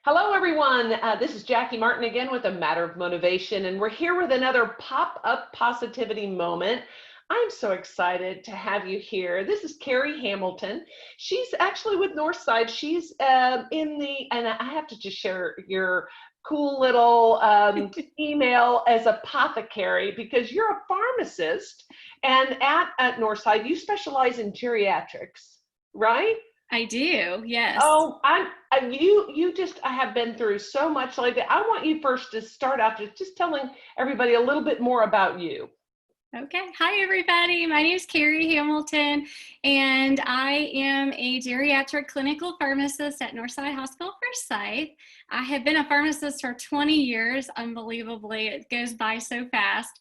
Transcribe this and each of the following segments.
Hello, everyone. This is Jackie Martin again with A Matter of Motivation, and we're here with another pop-up positivity moment. I'm so excited to have you here. This is Carrie Hamilton. She's actually with Northside. She's and I have to just share your cool little email as apothecary because you're a pharmacist, and at Northside, you specialize in geriatrics, right? I do, yes. Oh, I have been through so much lately. I want you first to start out just telling everybody a little bit more about you. Okay. Hi, everybody. My name is Carrie Hamilton, and I am a geriatric clinical pharmacist at Northside Hospital, Forsyth. I have been a pharmacist for 20 years. Unbelievably, it goes by so fast.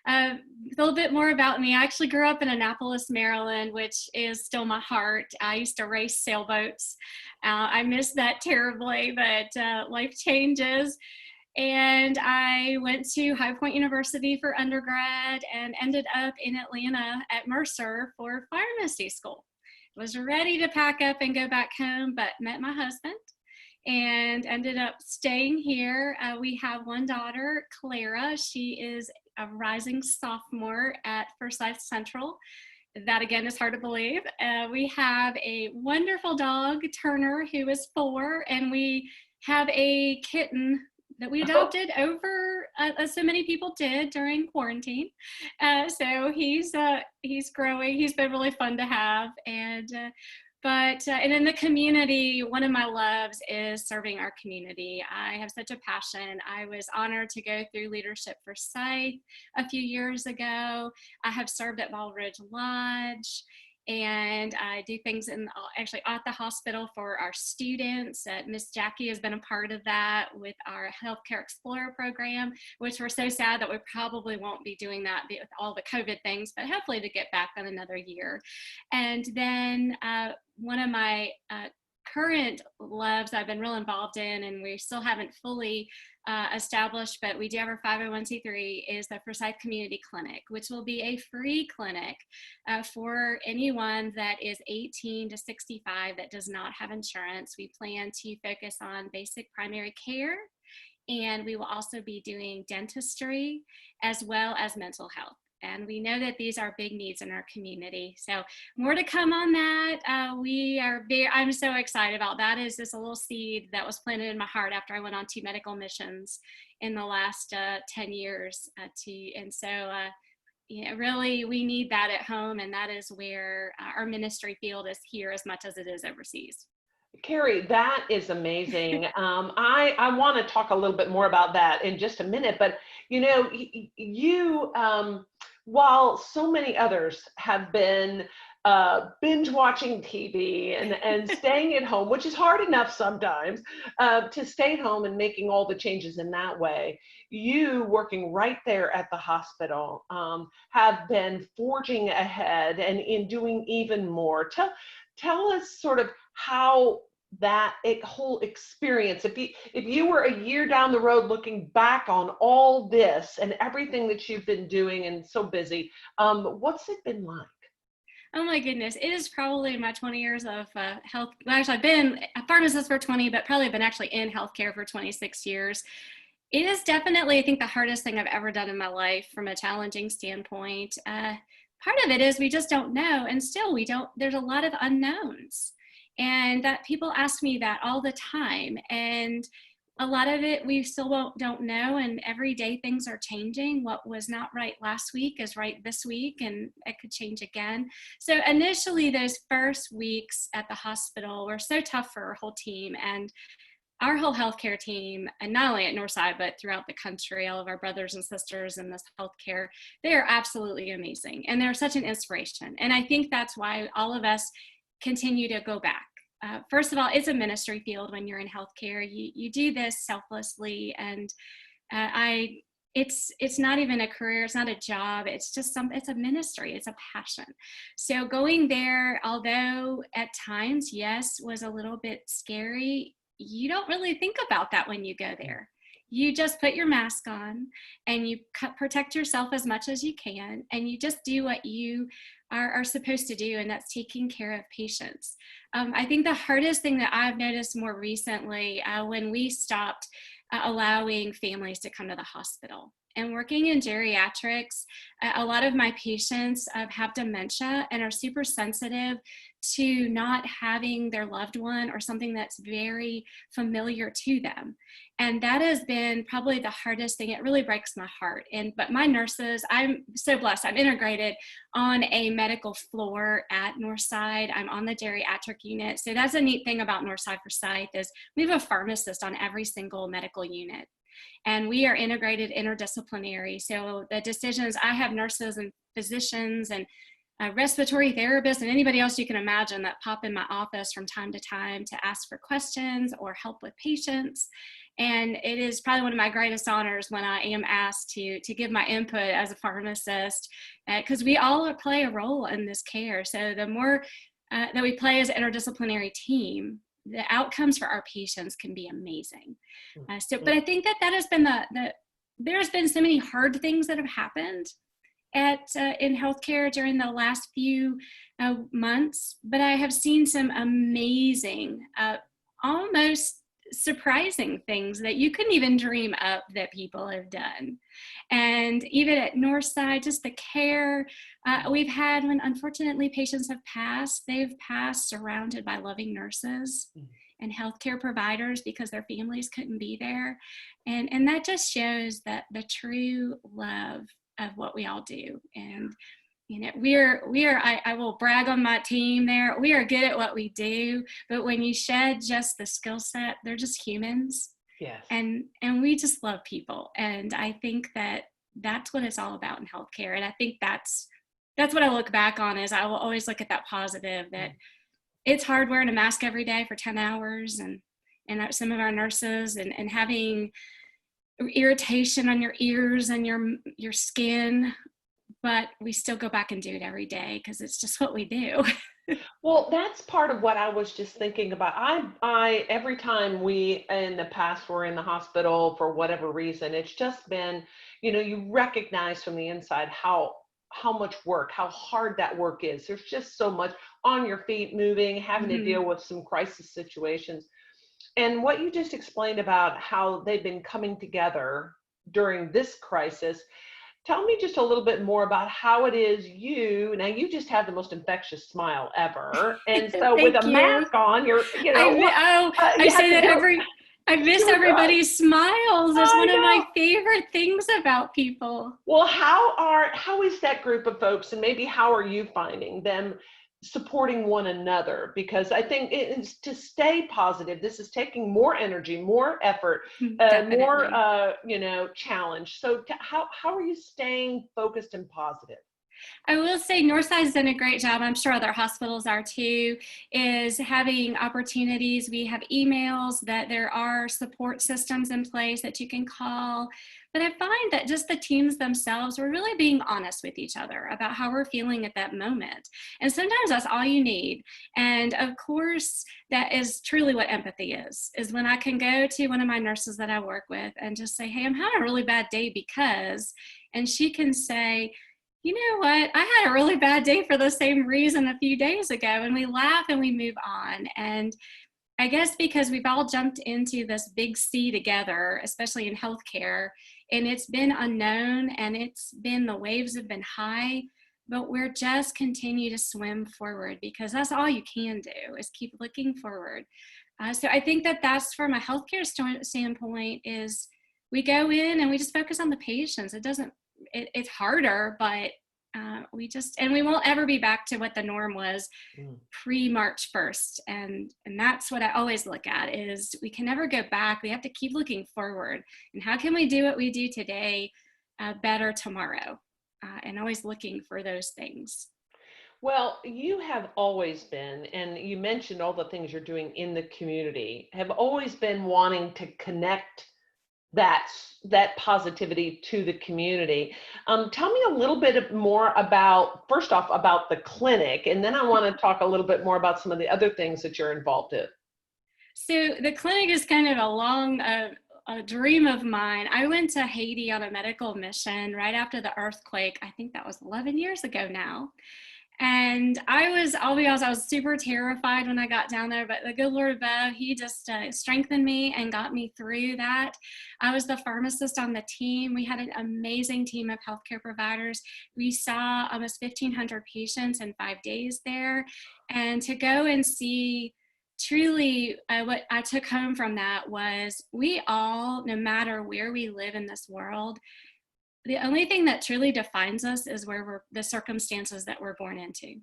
A little bit more about me. I actually grew up in Annapolis, Maryland, which is still my heart. I used to race sailboats. I miss that terribly, but life changes. And I went to High Point University for undergrad and ended up in Atlanta at Mercer for pharmacy school. Was ready to pack up and go back home, but met my husband and ended up staying here. We have one daughter, Clara. She is a rising sophomore at Forsyth Central. That again is hard to believe. We have a wonderful dog, Turner, who is 4, and we have a kitten that we adopted over, as so many people did during quarantine. So he's growing. He's been really fun to have, and in the community, one of my loves is serving our community. I have such a passion. I was honored to go through Leadership Forsyth a few years ago. I have served at Ball Ridge Lodge, and I do things actually at the hospital for our students. Miss Jackie has been a part of that with our Healthcare Explorer program, which we're so sad that we probably won't be doing that with all the COVID things, but hopefully to get back on another year. And then one of my current loves I've been real involved in, and we still haven't fully established, but we do have our 501c3, is the Forsyth Community Clinic, which will be a free clinic for anyone that is 18 to 65 that does not have insurance. We plan to focus on basic primary care, and we will also be doing dentistry as well as mental health. And we know that these are big needs in our community. So more to come on that. I'm so excited about that. Is this a little seed that was planted in my heart after I went on 2 medical missions in the last 10 years. Really we need that at home. And that is where our ministry field is here as much as it is overseas. Carrie, that is amazing. I want to talk a little bit more about that in just a minute, but you, while so many others have been binge watching TV and staying at home, which is hard enough sometimes, to stay at home and making all the changes in that way, you working right there at the hospital have been forging ahead and in doing even more. Tell us sort of how that whole experience, if you were a year down the road looking back on all this and everything that you've been doing and so busy, what's it been like? Oh my goodness, it is probably my 20 years of health. Well, actually, I've been a pharmacist for 20, but probably been actually in healthcare for 26 years. It is definitely, I think, the hardest thing I've ever done in my life from a challenging standpoint. Part of it is we just don't know, and still there's a lot of unknowns. And that people ask me that all the time. And a lot of it we still don't know. And every day things are changing. What was not right last week is right this week, and it could change again. So initially, those first weeks at the hospital were so tough for our whole team. And our whole healthcare team, and not only at Northside, but throughout the country, all of our brothers and sisters in this healthcare, they are absolutely amazing. And they're such an inspiration. And I think that's why all of us continue to go back. First of all, it's a ministry field when you're in healthcare. You do this selflessly, and it's not even a career, it's not a job, it's just it's a ministry, it's a passion. So going there, although at times, yes, was a little bit scary, you don't really think about that when you go there. You just put your mask on and you protect yourself as much as you can, and you just do what you are supposed to do, and that's taking care of patients. I think the hardest thing that I've noticed more recently when we stopped allowing families to come to the hospital. And working in geriatrics, a lot of my patients have dementia and are super sensitive to not having their loved one or something that's very familiar to them. And that has been probably the hardest thing. It really breaks my heart. But my nurses, I'm so blessed. I'm integrated on a medical floor at Northside. I'm on the geriatric unit. So that's a neat thing about Northside Forsyth is we have a pharmacist on every single medical unit. And we are integrated interdisciplinary. So the decisions, I have nurses and physicians and respiratory therapists and anybody else you can imagine that pop in my office from time to time to ask for questions or help with patients. And it is probably one of my greatest honors when I am asked to give my input as a pharmacist, because we all play a role in this care. So the more that we play as an interdisciplinary team, the outcomes for our patients can be amazing. But I think that has been there's been so many hard things that have happened in healthcare during the last few months, but I have seen some amazing, almost surprising things that you couldn't even dream up that people have done. And even at Northside, just the care we've had when unfortunately patients have passed, they've passed surrounded by loving nurses and healthcare providers because their families couldn't be there. And that just shows that the true love of what we all do. And you know, I will brag on my team there. We are good at what we do, but when you shed just the skill set, they're just humans. Yes. And we just love people. And I think that's what it's all about in healthcare. And I think that's what I look back on is I will always look at that positive, that it's hard wearing a mask every day for 10 hours and some of our nurses and having irritation on your ears and your skin, but we still go back and do it every day because it's just what we do. Well, that's part of what I was just thinking about. I every time we in the past were in the hospital for whatever reason, it's just been, you recognize from the inside how much work, how hard that work is. There's just so much on your feet, moving, having to deal with some crisis situations. And what you just explained about how they've been coming together during this crisis, tell me just a little bit more about how it is now you just have the most infectious smile ever. And so with a mask on, I miss everybody's smiles. It's one of my favorite things about people. Well, how is that group of folks, and maybe how are you finding them supporting one another? Because I think it's to stay positive. This is taking more energy, more effort, more challenge. So how are you staying focused and positive? I will say Northside's done a great job. I'm sure other hospitals are too, is having opportunities. We have emails that there are support systems in place that you can call. But I find that just the teams themselves were really being honest with each other about how we're feeling at that moment. And sometimes that's all you need. And of course, that is truly what empathy is when I can go to one of my nurses that I work with and just say, hey, I'm having a really bad day because, and she can say, you know what, I had a really bad day for the same reason a few days ago, and we laugh and we move on. And I guess because we've all jumped into this big sea together, especially in healthcare, and it's been unknown and the waves have been high, but we're just continue to swim forward because that's all you can do is keep looking forward. So I think that's from a healthcare standpoint is we go in and we just focus on the patients. It's harder, but we won't ever be back to what the norm was pre-March 1st. And that's what I always look at is we can never go back. We have to keep looking forward. And how can we do what we do today better tomorrow? And always looking for those things. Well, you have always been, and you mentioned all the things you're doing in the community, have always been wanting to connect that positivity to the community. Tell me a little bit more first off, about the clinic, and then I want to talk a little bit more about some of the other things that you're involved in. So the clinic is kind of a dream of mine. I went to Haiti on a medical mission right after the earthquake. I think that was 11 years ago now. And I'll be honest, I was super terrified when I got down there, but the good Lord above, he just strengthened me and got me through that. I was the pharmacist on the team. We had an amazing team of healthcare providers. We saw almost 1,500 patients in 5 days there. And to go and see truly what I took home from that was we all, no matter where we live in this world, the only thing that truly defines us is the circumstances that we're born into.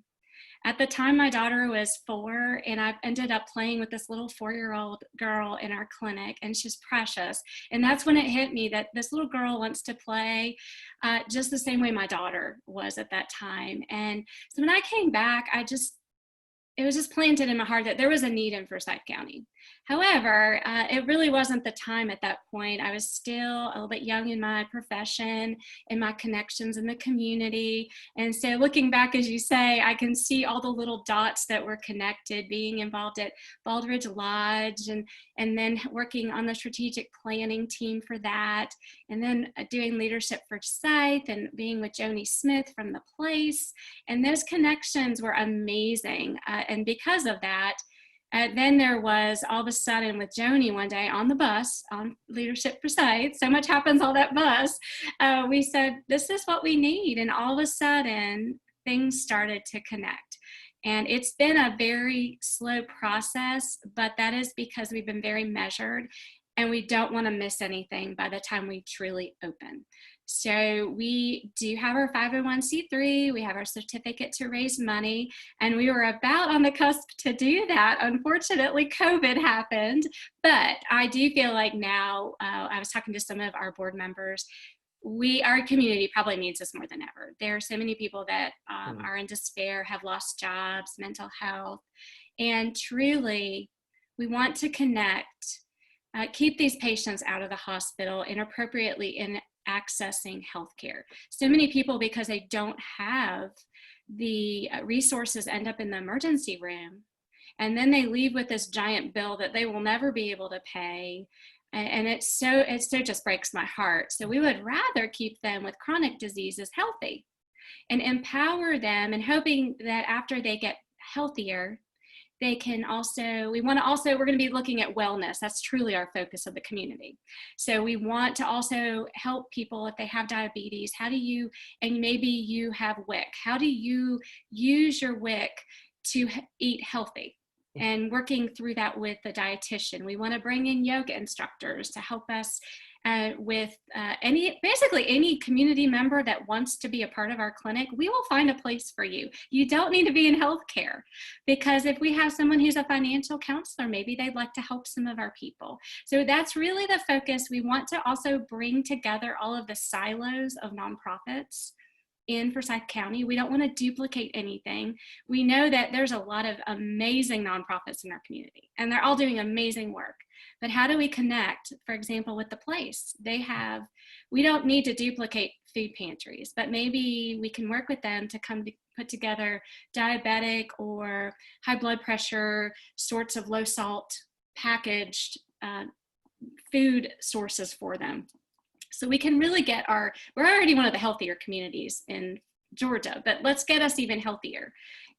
At the time, my daughter was 4, and I ended up playing with this little 4-year-old girl in our clinic, and she's precious. And that's when it hit me that this little girl wants to play just the same way my daughter was at that time. And so when I came back, it was just planted in my heart that there was a need in Forsyth County. However, it really wasn't the time at that point. I was still a little bit young in my profession, in my connections in the community. And so looking back, as you say, I can see all the little dots that were connected, being involved at Baldridge Lodge and then working on the strategic planning team for that. And then doing leadership for Forsyth and being with Joni Smith from the place. And those connections were amazing. And because of that, then there was all of a sudden with Joni one day on the bus on Leadership Forsyth, so much happens on that bus, we said, this is what we need. And all of a sudden, things started to connect. And it's been a very slow process, but that is because we've been very measured and we don't want to miss anything by the time we truly open. So we do have our 501c3, we have our certificate to raise money, and we were about on the cusp to do that. Unfortunately, COVID happened, but I do feel like now, I was talking to some of our board members, our community probably needs us more than ever. There are so many people that are in despair, have lost jobs, mental health, and truly, we want to connect, keep these patients out of the hospital inappropriately in accessing healthcare. So many people, because they don't have the resources, end up in the emergency room, and then they leave with this giant bill that they will never be able to pay. And it just breaks my heart. So we would rather keep them with chronic diseases healthy and empower them, and hoping that after they get healthier, they can we're going to be looking at wellness. That's truly our focus of the community. So we want to also help people if they have diabetes. And maybe you have WIC, how do you use your WIC to eat healthy? And working through that with the dietitian. We want to bring in yoga instructors to help us with any community member that wants to be a part of our clinic. We will find a place for you. You don't need to be in healthcare, because if we have someone who's a financial counselor, maybe they'd like to help some of our people. So that's really the focus. We want to also bring together all of the silos of nonprofits in Forsyth County. We don't want to duplicate anything. We know that there's a lot of amazing nonprofits in our community, and they're all doing amazing work. But how do we connect, for example, with the place? We don't need to duplicate food pantries, but maybe we can work with them to put together diabetic or high blood pressure sorts of low salt packaged food sources for them. So we can really we're already one of the healthier communities in Georgia, but let's get us even healthier.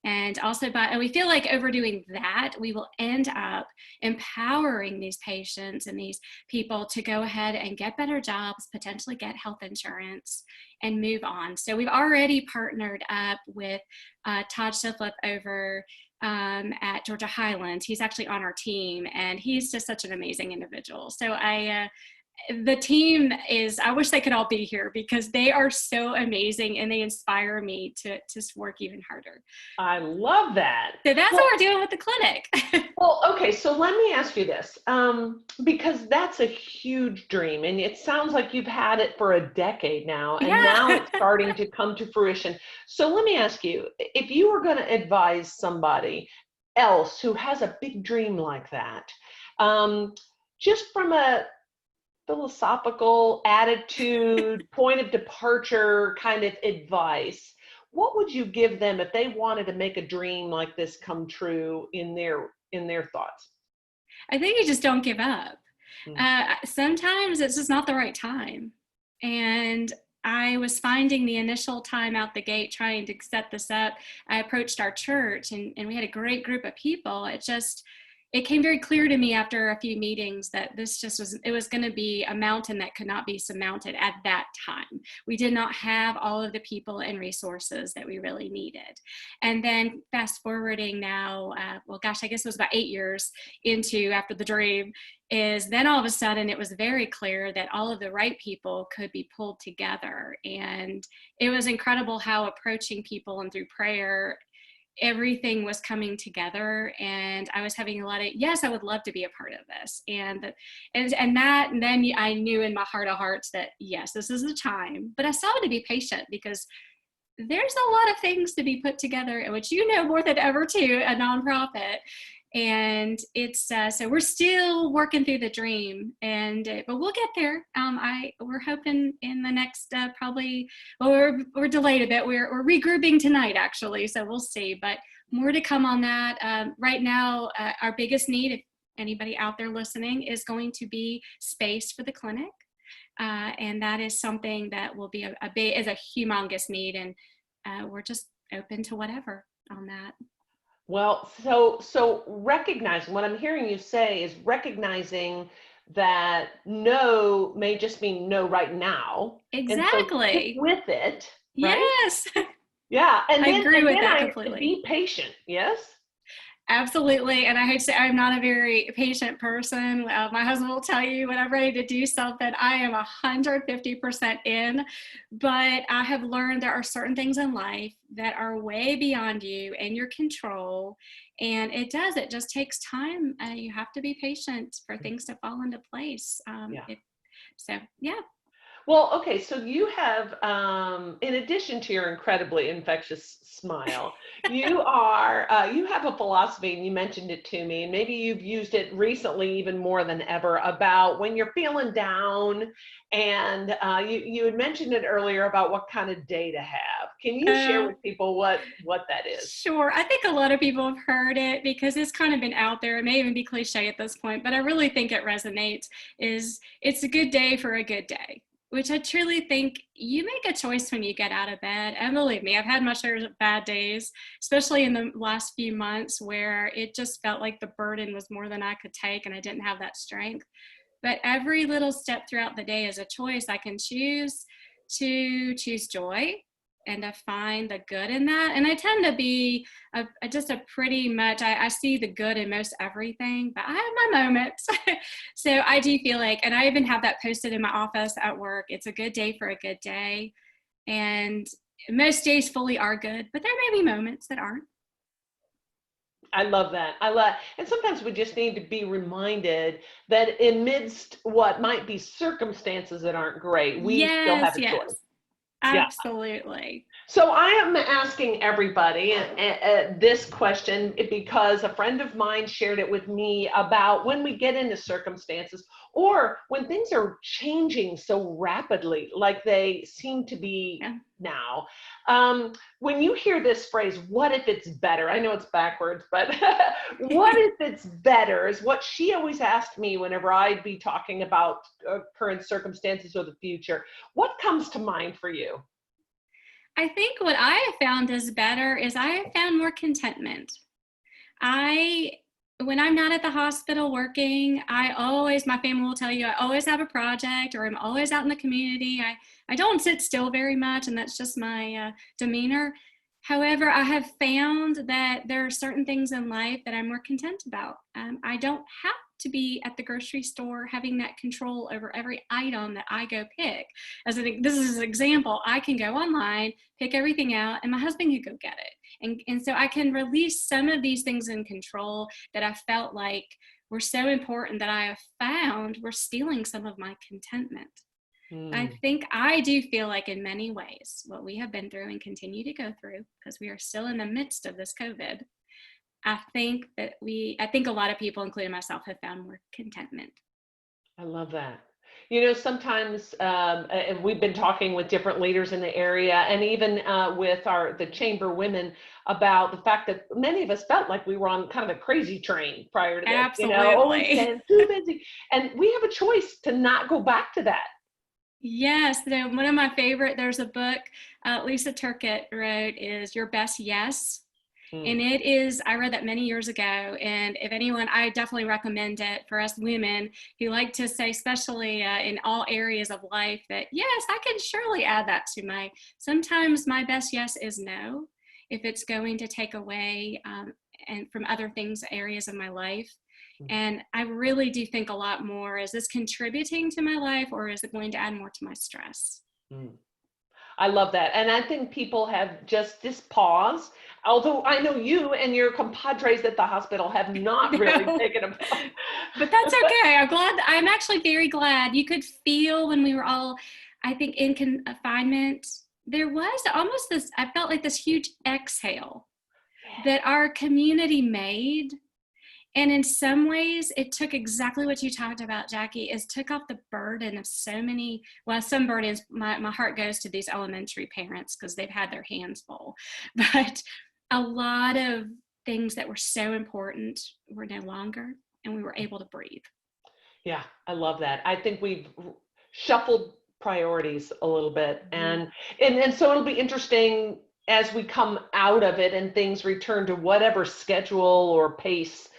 And also and we feel like overdoing that, we will end up empowering these patients and these people to go ahead and get better jobs, potentially get health insurance, and move on. So we've already partnered up with Todd Shiflett over at Georgia Highlands. He's actually on our team, and he's just such an amazing individual. So the team I wish they could all be here, because they are so amazing and they inspire me to work even harder. I love that. So that's what we're doing with the clinic. Well, okay, so let me ask you this, because that's a huge dream, and it sounds like you've had it for a decade now, and now it's starting to come to fruition. So let me ask you, if you were going to advise somebody else who has a big dream like that, just from a philosophical attitude, point of departure kind of advice, what would you give them if they wanted to make a dream like this come true in their thoughts? I think you just don't give up. Sometimes it's just not the right time. And I was finding the initial time out the gate trying to set this up. I approached our church and we had a great group of people. It came very clear to me after a few meetings that it was going to be a mountain that could not be surmounted at that time. We did not have all of the people and resources that we really needed. And then fast forwarding now, I guess it was about 8 years into after the dream, is then all of a sudden it was very clear that all of the right people could be pulled together. And it was incredible how approaching people and through prayer, everything was coming together, and I was having a lot of, yes, I would love to be a part of this. And then I knew in my heart of hearts that yes, this is the time, but I still had to be patient because there's a lot of things to be put together, which you know more than ever too, a nonprofit. And it's so we're still working through the dream, but we'll get there. We're hoping in the next we're delayed a bit. We're regrouping tonight actually, so we'll see. But more to come on that. Right now, our biggest need, if anybody out there listening, is going to be space for the clinic, and that is something that will be a humongous need, and we're just open to whatever on that. Well, so recognizing, what I'm hearing you say is recognizing that no may just mean no right now. Exactly. And so stick with it. Right? Yes. Yeah. And I then, agree and with then that I completely. be patient. Yes. Absolutely. And I hate to say I'm not a very patient person. My husband will tell you when I'm ready to do something, I am 150% in, but I have learned there are certain things in life that are way beyond you and your control. And it just takes time. You have to be patient for things to fall into place. Yeah. Well, okay, so you have, in addition to your incredibly infectious smile, you have a philosophy, and you mentioned it to me, and maybe you've used it recently even more than ever, about when you're feeling down, and you had mentioned it earlier about what kind of day to have. Can you share with people what that is? Sure. I think a lot of people have heard it because it's kind of been out there. It may even be cliche at this point, but I really think it resonates. It's a good day for a good day, which I truly think you make a choice when you get out of bed. And believe me, I've had my share of bad days, especially in the last few months where it just felt like the burden was more than I could take and I didn't have that strength. But every little step throughout the day is a choice. I can choose to choose joy and to find the good in that. And I tend to be I see the good in most everything, but I have my moments. So I do feel like, and I even have that posted in my office at work, it's a good day for a good day. And most days fully are good, but there may be moments that aren't. I love that. And sometimes we just need to be reminded that amidst what might be circumstances that aren't great, we still have a choice. Absolutely. So I am asking everybody this question because a friend of mine shared it with me about when we get into circumstances or when things are changing so rapidly, like they seem to be now. When you hear this phrase, what if it's better? I know it's backwards, but what if it's better is what she always asked me whenever I'd be talking about current circumstances or the future. What comes to mind for you? I think what I have found is better is I have found more contentment. When I'm not at the hospital working, my family will tell you, I always have a project or I'm always out in the community. I don't sit still very much, and that's just my demeanor. However, I have found that there are certain things in life that I'm more content about. I don't have to be at the grocery store having that control over every item that I go pick. This is an example. I can go online, pick everything out, and my husband can go get it. And so I can release some of these things in control that I felt like were so important that I have found were stealing some of my contentment. I think I do feel like in many ways what we have been through and continue to go through, because we are still in the midst of this COVID, I think a lot of people, including myself, have found more contentment. I love that. You know, sometimes, and we've been talking with different leaders in the area, and even with the chamber women, about the fact that many of us felt like we were on kind of a crazy train prior to this. Absolutely. You know, always getting too busy, and we have a choice to not go back to that. Yes, one of my favorite, there's a book Lisa Turkett wrote, is Your Best Yes. Mm. And it is, I read that many years ago. And if anyone, I definitely recommend it for us women who like to say, especially in all areas of life, that yes, I can surely add that to sometimes my best yes is no, if it's going to take away and from other things, areas of my life. And I really do think a lot more, is this contributing to my life or is it going to add more to my stress? Mm. I love that. And I think people have just this pause, although I know you and your compadres at the hospital have not really No, taken a pause. but that's okay. I'm actually very glad. You could feel when we were all, I think, in confinement, there was almost this, I felt like this huge exhale that our community made. And in some ways, it took exactly what you talked about, Jackie, is took off the burden of so many, well, some burdens, my heart goes to these elementary parents because they've had their hands full. But a lot of things that were so important were no longer, and we were able to breathe. Yeah, I love that. I think we've shuffled priorities a little bit, Mhm. and so it'll be interesting as we come out of it and things return to whatever schedule or pace,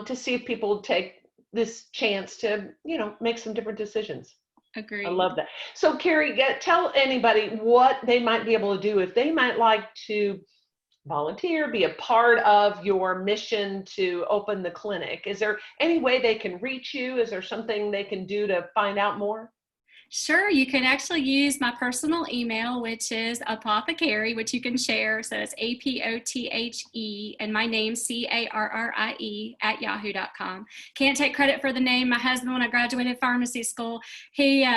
to see if people take this chance to, make some different decisions. I love Agreed. that. So Carrie, tell anybody what they might be able to do if they might like to volunteer, be a part of your mission to open the clinic. Is there any way they can reach you? Is there something they can do to find out more? Sure, you can actually use my personal email, which is apothecary, which you can share. So it's APOTHE and my name, CARRIE, at yahoo.com. Can't take credit for the name. My husband, when I graduated pharmacy school, he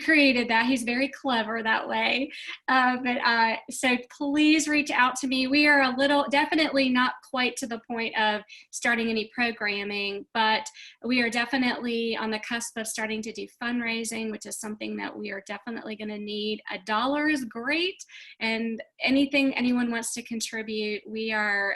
created that. He's very clever that way. So please reach out to me. We are definitely not quite to the point of starting any programming, but we are definitely on the cusp of starting to do fundraising, which is something that we are definitely going to need. $1 is great, and anything anyone wants to contribute, we are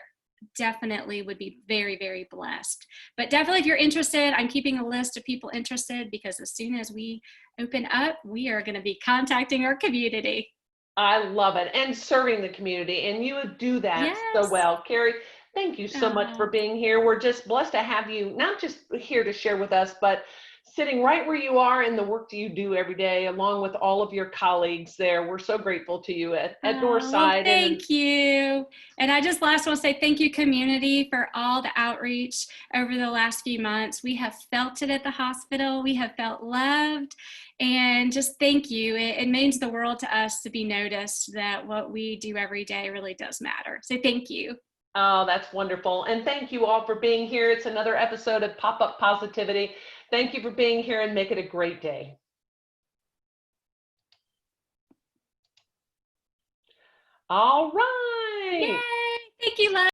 definitely would be very, very blessed. But definitely, if you're interested, I'm keeping a list of people interested, because as soon as we open up, we are going to be contacting our community. I love it. And serving the community. And you would do that so Yes. well. Carrie, thank you so much for being here. We're just blessed to have you, not just here to share with us, but sitting right where you are in the work that you do every day, along with all of your colleagues there. We're so grateful to you at Well, Northside. thank you. And I just last want to say thank you, community, for all the outreach over the last few months. We have felt it at the hospital. We have felt loved. And just thank you. It means the world to us to be noticed that what we do every day really does matter. So thank you. Oh, that's wonderful. And thank you all for being here. It's another episode of Pop-Up Positivity. Thank you for being here and make it a great day. All right. Yay. Thank you, love.